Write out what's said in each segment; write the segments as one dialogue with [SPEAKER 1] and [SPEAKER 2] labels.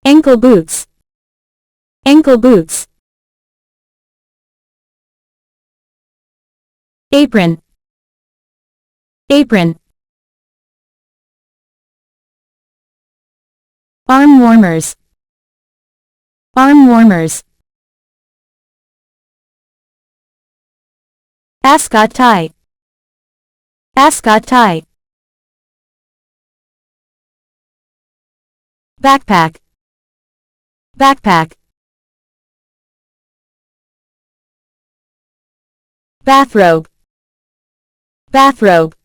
[SPEAKER 1] Ankle boots. Ankle boots. Apron. Apron. Arm warmers. Arm warmers. Ascot tie. Ascot tie. Backpack. Backpack. Bathrobe. Bathrobe.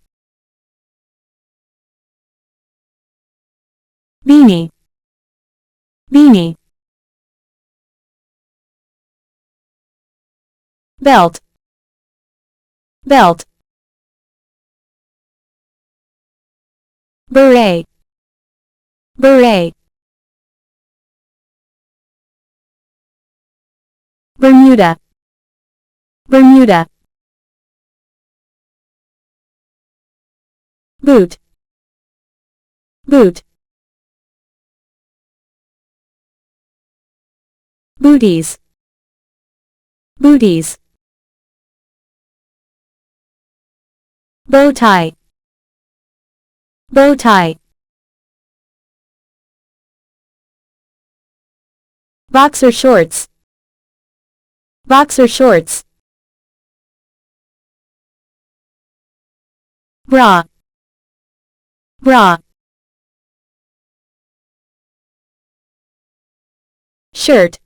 [SPEAKER 1] Beanie. Beanie. Belt. Belt. Beret. Beret. Bermuda. Bermuda. Boot. Boot. Booties. Booties. Bow tie. Bow tie. Boxer shorts. Boxer shorts. Bra. Bra. Shirt.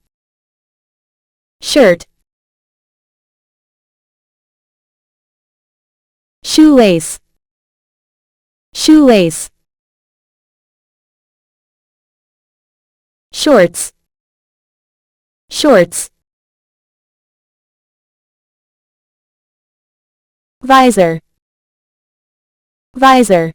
[SPEAKER 1] Shirt. Shoelace. Shoelace. Shorts. Shorts. Visor. Visor.